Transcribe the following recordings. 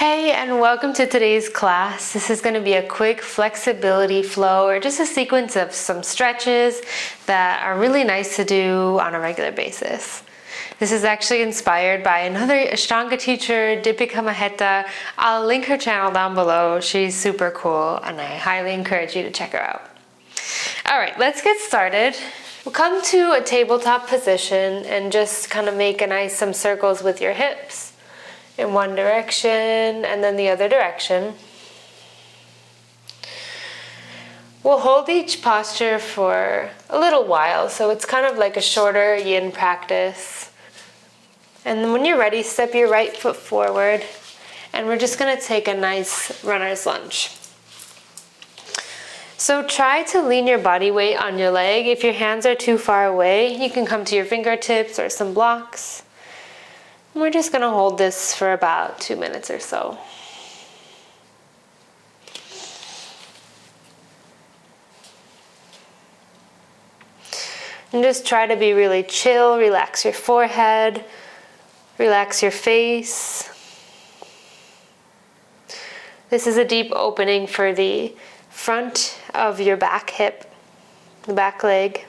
Hey, and welcome to today's class. This is going to be a quick flexibility flow or just a sequence of some stretches that are really nice to do on a regular basis. This is actually inspired by another Ashtanga teacher, Deepika Maheta. I'll link her channel down below. She's super cool and I highly encourage you to check her out. All right, let's get started. We'll come to a tabletop position and just kind of make some circles with your hips. In one direction and then the other direction. We'll hold each posture for a little while, so it's kind of like a shorter yin practice. And then when you're ready, step your right foot forward, and we're just going to take a nice runner's lunge. So try to lean your body weight on your leg. If your hands are too far away, you can come to your fingertips or some blocks. We're just going to hold this for about 2 minutes or so. And just try to be really chill. Relax your forehead. Relax your face. This is a deep opening for the front of your back hip, the back leg.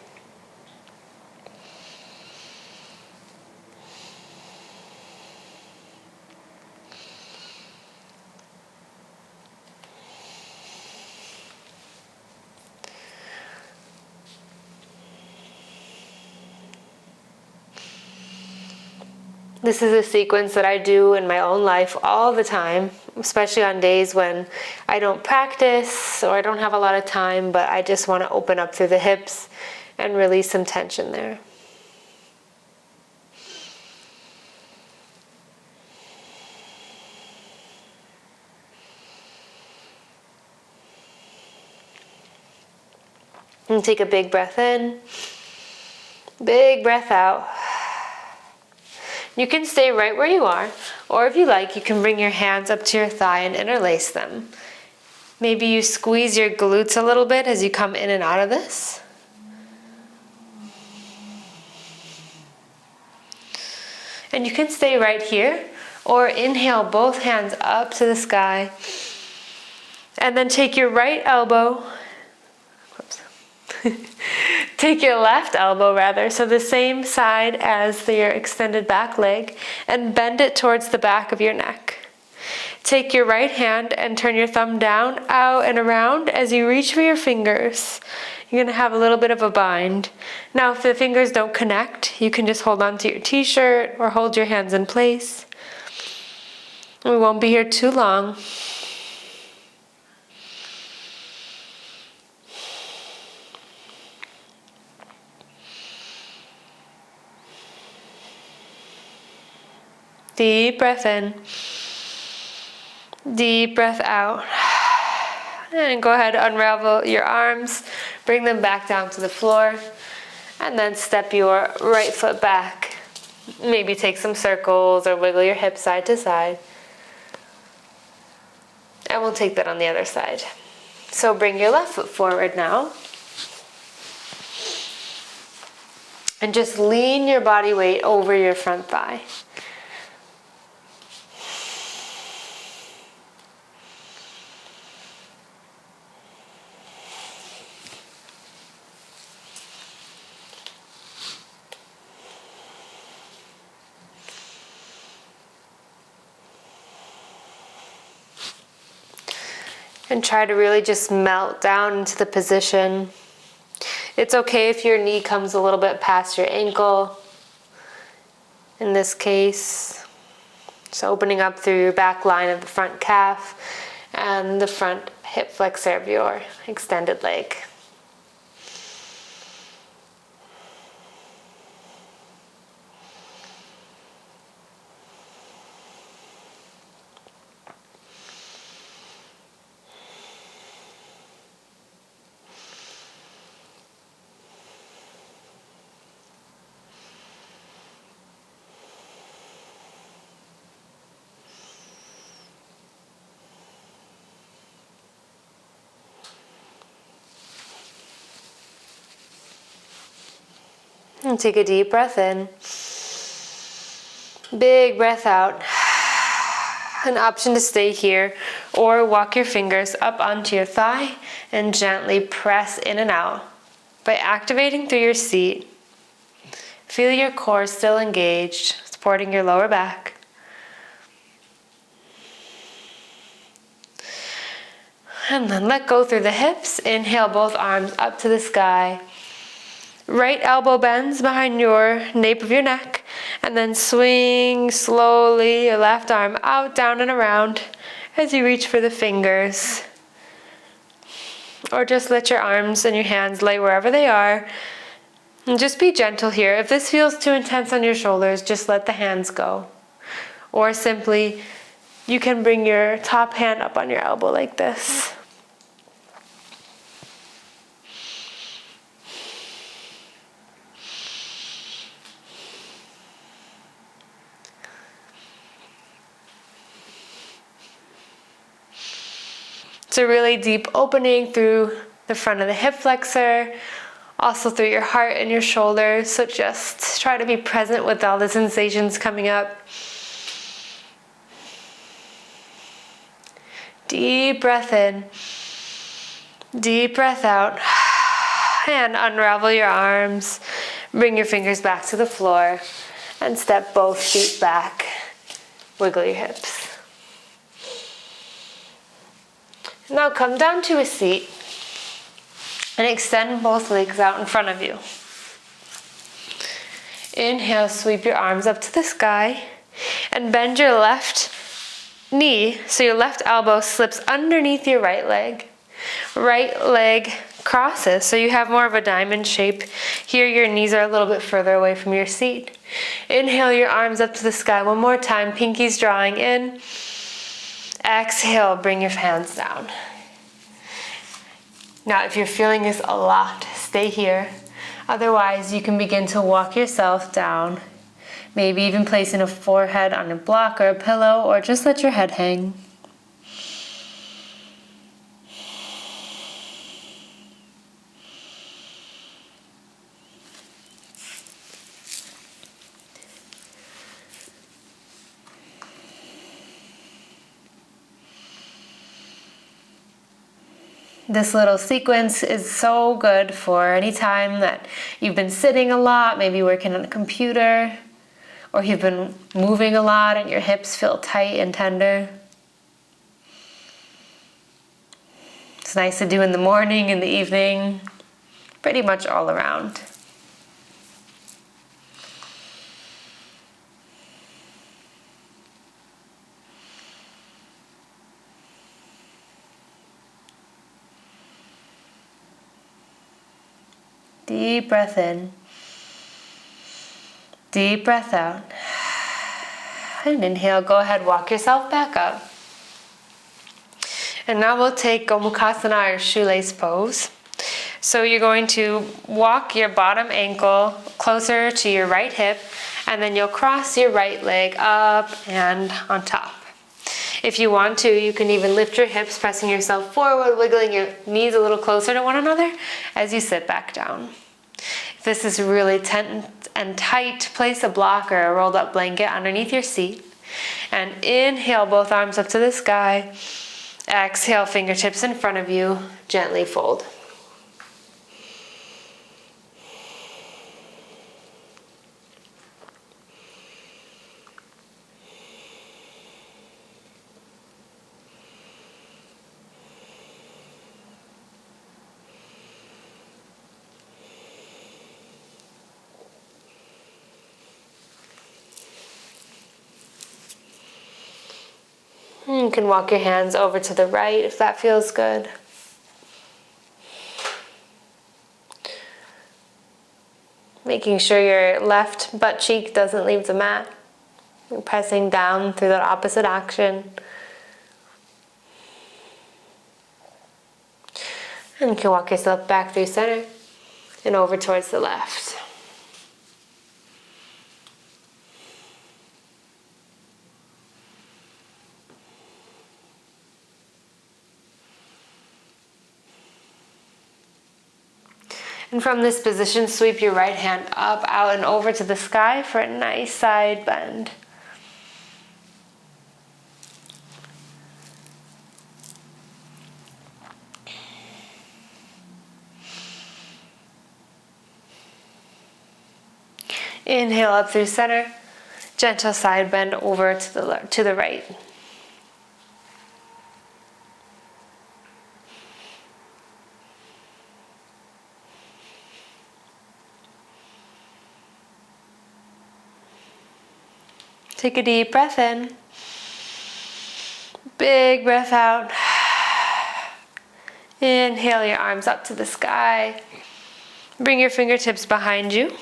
This is a sequence that I do in my own life all the time, especially on days when I don't practice or I don't have a lot of time, but I just want to open up through the hips and release some tension there. And take a big breath in, big breath out. You can stay right where you are, or if you like, you can bring your hands up to your thigh and interlace them. Maybe you squeeze your glutes a little bit as you come in and out of this. And you can stay right here, or inhale both hands up to the sky, and then take your right elbow, take your left elbow rather, so the same side as your extended back leg, and bend it towards the back of your neck. Take your right hand and turn your thumb down, out, and around as you reach for your fingers. You're going to have a little bit of a bind. Now, if the fingers don't connect, you can just hold on to your t-shirt or hold your hands in place. We won't be here too long. Deep breath in, deep breath out. And go ahead, unravel your arms, bring them back down to the floor, and then step your right foot back. Maybe take some circles or wiggle your hips side to side. And we'll take that on the other side. So bring your left foot forward now. And just lean your body weight over your front thigh. And try to really just melt down into the position. It's okay if your knee comes a little bit past your ankle. In this case, so opening up through your back line of the front calf and the front hip flexor of your extended leg. And take a deep breath in. Big breath out. an option to stay here or walk your fingers up onto your thigh and gently press in and out. By activating through your seat, feel your core still engaged, supporting your lower back. And then let go through the hips. Inhale both arms up to the sky. Right elbow bends behind your nape of your neck. And then swing slowly your left arm out, down, and around as you reach for the fingers. Or just let your arms and your hands lay wherever they are. And just be gentle here. If this feels too intense on your shoulders, just let the hands go. Or simply, you can bring your top hand up on your elbow like this. It's a really deep opening through the front of the hip flexor, also through your heart and your shoulders. So just try to be present with all the sensations coming up. Deep breath in, deep breath out, and unravel your arms. Bring your fingers back to the floor and step both feet back. Wiggle your hips. Now come down to a seat and extend both legs out in front of you. Inhale, sweep your arms up to the sky and bend your left knee so your left elbow slips underneath your right leg. Right leg crosses so you have more of a diamond shape. Here your knees are a little bit further away from your seat. Inhale your arms up to the sky one more time, pinkies drawing in. Exhale, bring your hands down. Now if you're feeling this a lot, stay here. Otherwise you can begin to walk yourself down. Maybe even placing a forehead on a block or a pillow, or just let your head hang. This little sequence is so good for any time that you've been sitting a lot, maybe working on a computer, or you've been moving a lot and your hips feel tight and tender. It's nice to do in the morning, in the evening, pretty much all around. Deep breath in. Deep breath out. And inhale, go ahead, walk yourself back up. And now we'll take Gomukhasana or shoelace pose. So you're going to walk your bottom ankle closer to your right hip, and then you'll cross your right leg up and on top. If you want to, you can even lift your hips, pressing yourself forward, wiggling your knees a little closer to one another as you sit back down. If this is really tense and tight, place a block or a rolled up blanket underneath your seat. And inhale, both arms up to the sky. Exhale, fingertips in front of you, gently fold. You can walk your hands over to the right if that feels good. Making sure your left butt cheek doesn't leave the mat. You're pressing down through that opposite action. And you can walk yourself back through center and over towards the left. And from this position, sweep your right hand up, out, and over to the sky for a nice side bend. Inhale up through center. Gentle side bend over to the right. Take a deep breath in. Big breath out. Inhale your arms up to the sky. Bring your fingertips behind you.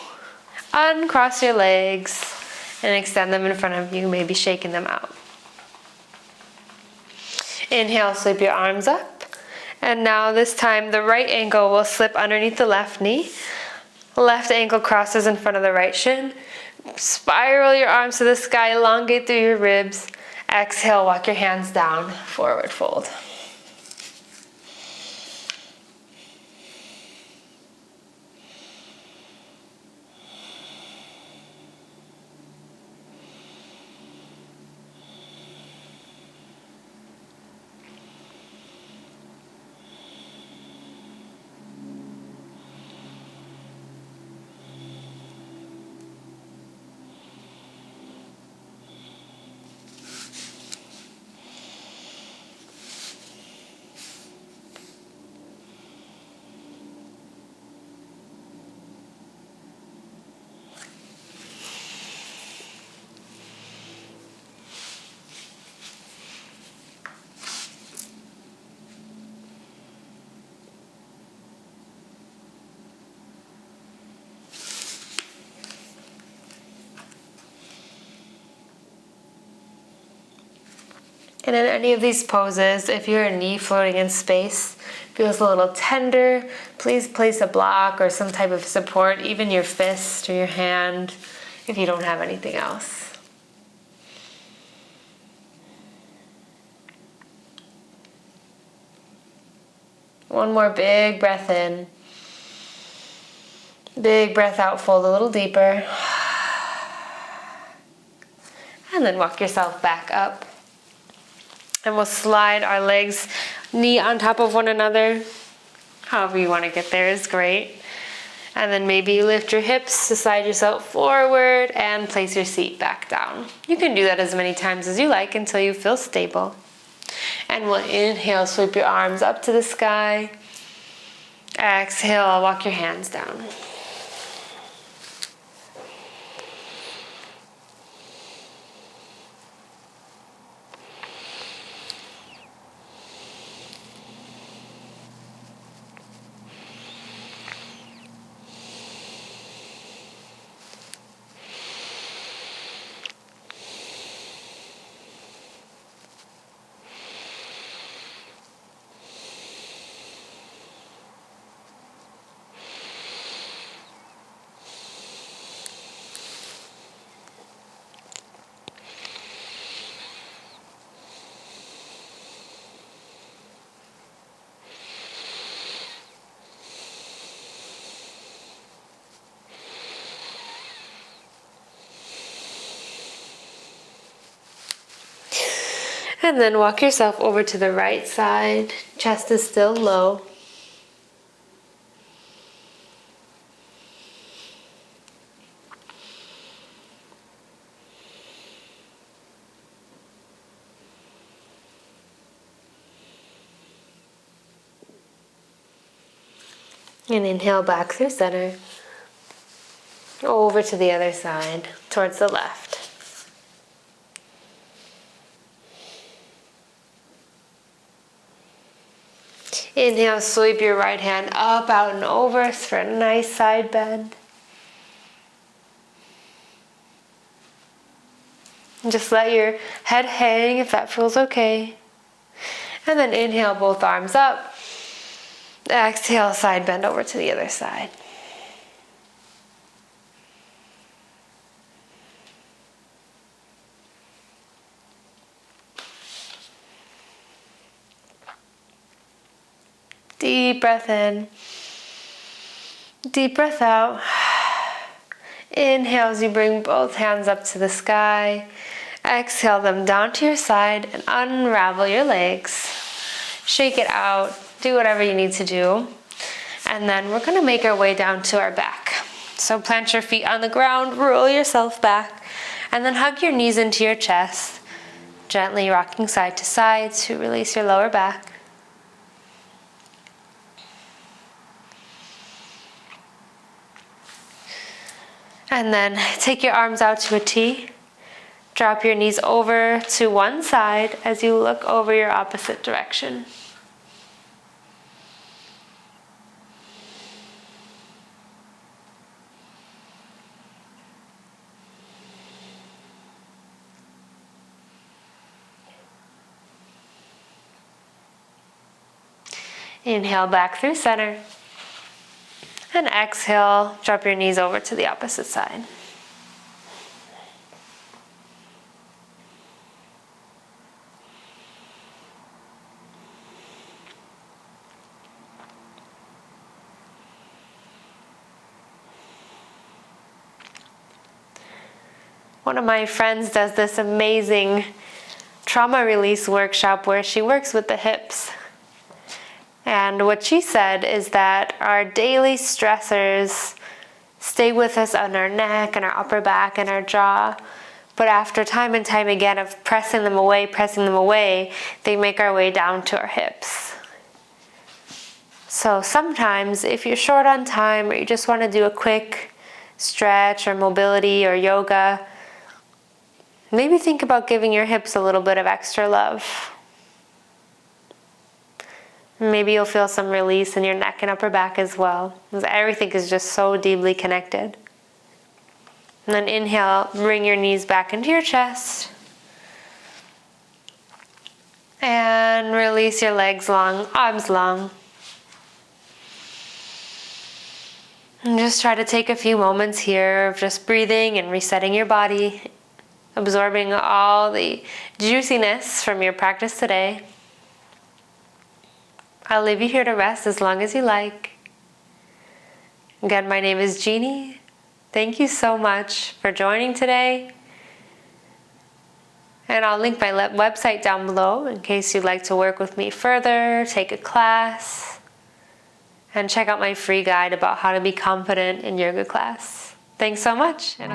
Uncross your legs and extend them in front of you, maybe shaking them out. Inhale, sweep your arms up. And now this time the right ankle will slip underneath the left knee. Left ankle crosses in front of the right shin. Spiral your arms to the sky, elongate through your ribs. Exhale, walk your hands down, forward fold. And in any of these poses, if your knee floating in space feels a little tender, please place a block or some type of support, even your fist or your hand, if you don't have anything else. One more big breath in. Big breath out, fold a little deeper. And then walk yourself back up. And we'll slide our legs knee on top of one another. However you want to get there is great. And then maybe you lift your hips to slide yourself forward and place your seat back down. You can do that as many times as you like until you feel stable. And we'll inhale, sweep your arms up to the sky. Exhale, walk your hands down. And then walk yourself over to the right side. Chest is still low. And inhale back through center. Over to the other side, towards the left. Inhale, sweep your right hand up, out, and over for a nice side bend. And just let your head hang if that feels okay. And then inhale, both arms up. Exhale, side bend over to the other side. Deep breath in. Deep breath out. Inhale as you bring both hands up to the sky. Exhale them down to your side and unravel your legs. Shake it out. Do whatever you need to do. And then we're going to make our way down to our back. So plant your feet on the ground, roll yourself back, and then hug your knees into your chest, gently rocking side to side to release your lower back. And then take your arms out to a T. Drop your knees over to one side as you look over your opposite direction. Inhale back through center. And exhale, drop your knees over to the opposite side. One of my friends does this amazing trauma release workshop where she works with the hips. And what she said is that our daily stressors stay with us on our neck and our upper back and our jaw. But after time and time again of pressing them away, they make our way down to our hips. So sometimes if you're short on time or you just want to do a quick stretch or mobility or yoga, maybe think about giving your hips a little bit of extra love. Maybe you'll feel some release in your neck and upper back as well, because everything is just so deeply connected. And then inhale, bring your knees back into your chest. And release your legs long, arms long. And just try to take a few moments here of just breathing and resetting your body, absorbing all the juiciness from your practice today. I'll leave you here to rest as long as you like. Again, my name is Jeannie. Thank you so much for joining today. And I'll link my website down below in case you'd like to work with me further, take a class, and check out my free guide about how to be confident in yoga class. Thanks so much. And